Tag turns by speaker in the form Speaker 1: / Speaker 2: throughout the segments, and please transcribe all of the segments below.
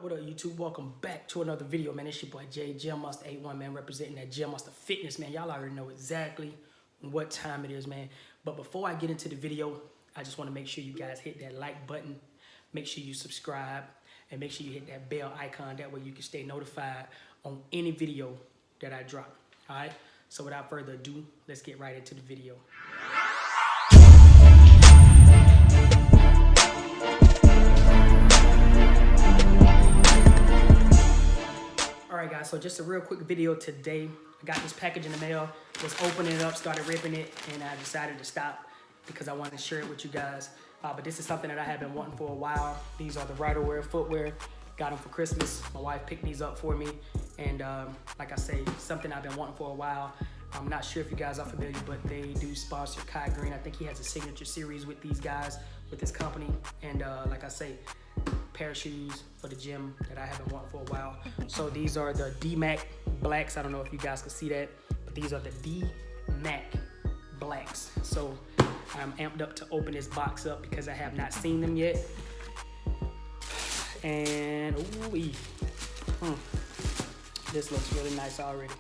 Speaker 1: What up, YouTube? Welcome back to another video, man. It's your boy Jay, Gym Monster 81, man, representing that Gym Monster Fitness, man. Y'all already know exactly what time it is, man. But before I get into the video, I just want to make sure you guys hit that like button. Make sure you subscribe, and make sure you hit that bell icon. That way you can stay notified on any video that I drop. All right? So without further ado, let's get right into the video. Alright guys, so just a real quick video today. I got this package in the mail, was opening it up, started ripping it, and I decided to stop because I wanted to share it with you guys. But this is something that I have been wanting for a while. These are the Ryder footwear. Got them for Christmas. My wife picked these up for me, and like I say, something I've been wanting for a while. I'm not sure if you guys are familiar, but they do sponsor Kai Green. I think he has a signature series with these guys, with this company, and like I say, pair of shoes for the gym that I have been wanting for a while. So these are the MAK blacks. I don't know if you guys can see that, but these are the MAK blacks. So I'm amped up to open this box up because I have not seen them yet. And ooh, this looks really nice already.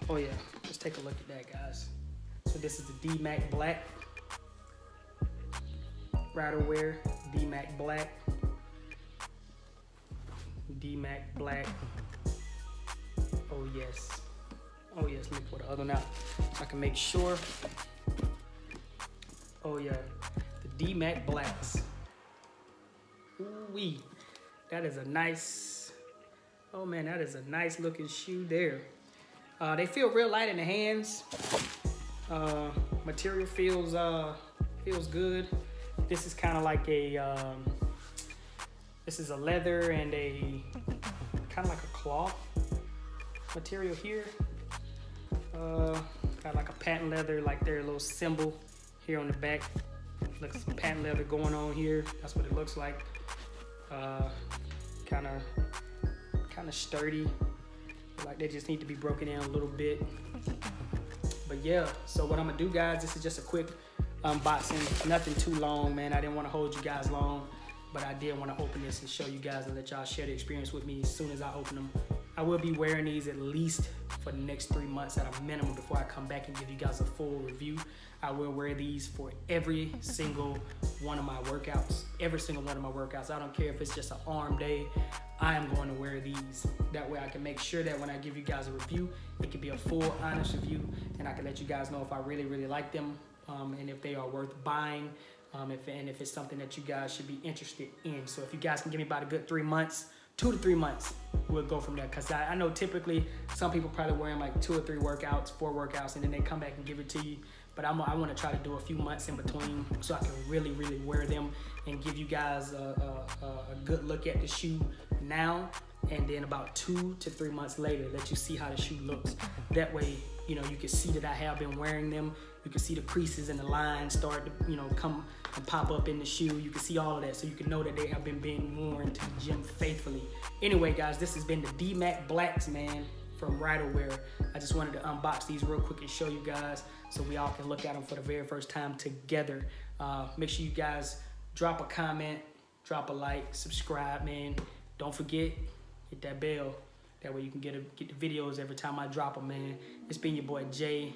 Speaker 1: Oh yeah, let's take a look at that, guys. So this is the MAK black, Ryder wear, MAK black. MAK black. Oh yes. Oh yes, let me pull the other one out so I can make sure. Oh yeah, the MAK blacks. Ooh-wee. That is a nice, oh man, that is a nice looking shoe there. They feel real light in the hands. Material feels good. This is kind of like a this is a leather and a kind of like a cloth material here. Got like a patent leather, like their little symbol here on the back. Looks some patent leather going on here. That's what it looks like. Kind of sturdy. Like they just need to be broken in a little bit. But yeah, so what I'm gonna do, guys, this is just a quick unboxing. Nothing too long, man. I didn't want to hold you guys long, but I did want to open this and show you guys and let y'all share the experience with me as soon as I open them. I will be wearing these at least for the next 3 months at a minimum before I come back and give you guys a full review. I will wear these for every single one of my workouts. Every single one of my workouts. I don't care if it's just an arm day. I am going to wear these. That way I can make sure that when I give you guys a review, it can be a full, honest review, and I can let you guys know if I really, really like them, and if they are worth buying. If it's something that you guys should be interested in. So if you guys can give me about a good 3 months, 2 to 3 months, we'll go from there. Because I know typically some people probably wearing like 2 or 3 workouts, 4 workouts, and then they come back and give it to you. But I want to try to do a few months in between so I can really, really wear them and give you guys a good look at the shoe now, and then about 2 to 3 months later, let you see how the shoe looks. That way, you know, you can see that I have been wearing them. You can see the creases and the lines start to, you know, come and pop up in the shoe. You can see all of that, so you can know that they have been being worn to the gym faithfully. Anyway, guys, this has been the MAK blacks, man, from Ryder. I just wanted to unbox these real quick and show you guys so we all can look at them for the very first time together. Make sure you guys drop a comment, drop a like, subscribe, man. Don't forget, hit that bell. That way you can get the videos every time I drop them, man. It's been your boy Jay,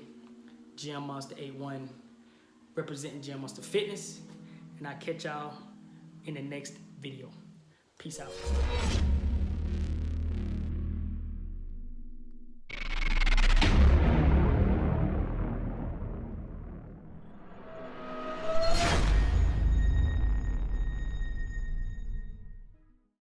Speaker 1: Gym Monster 81, representing Gym Monster Fitness, and I'll catch y'all in the next video. Peace out.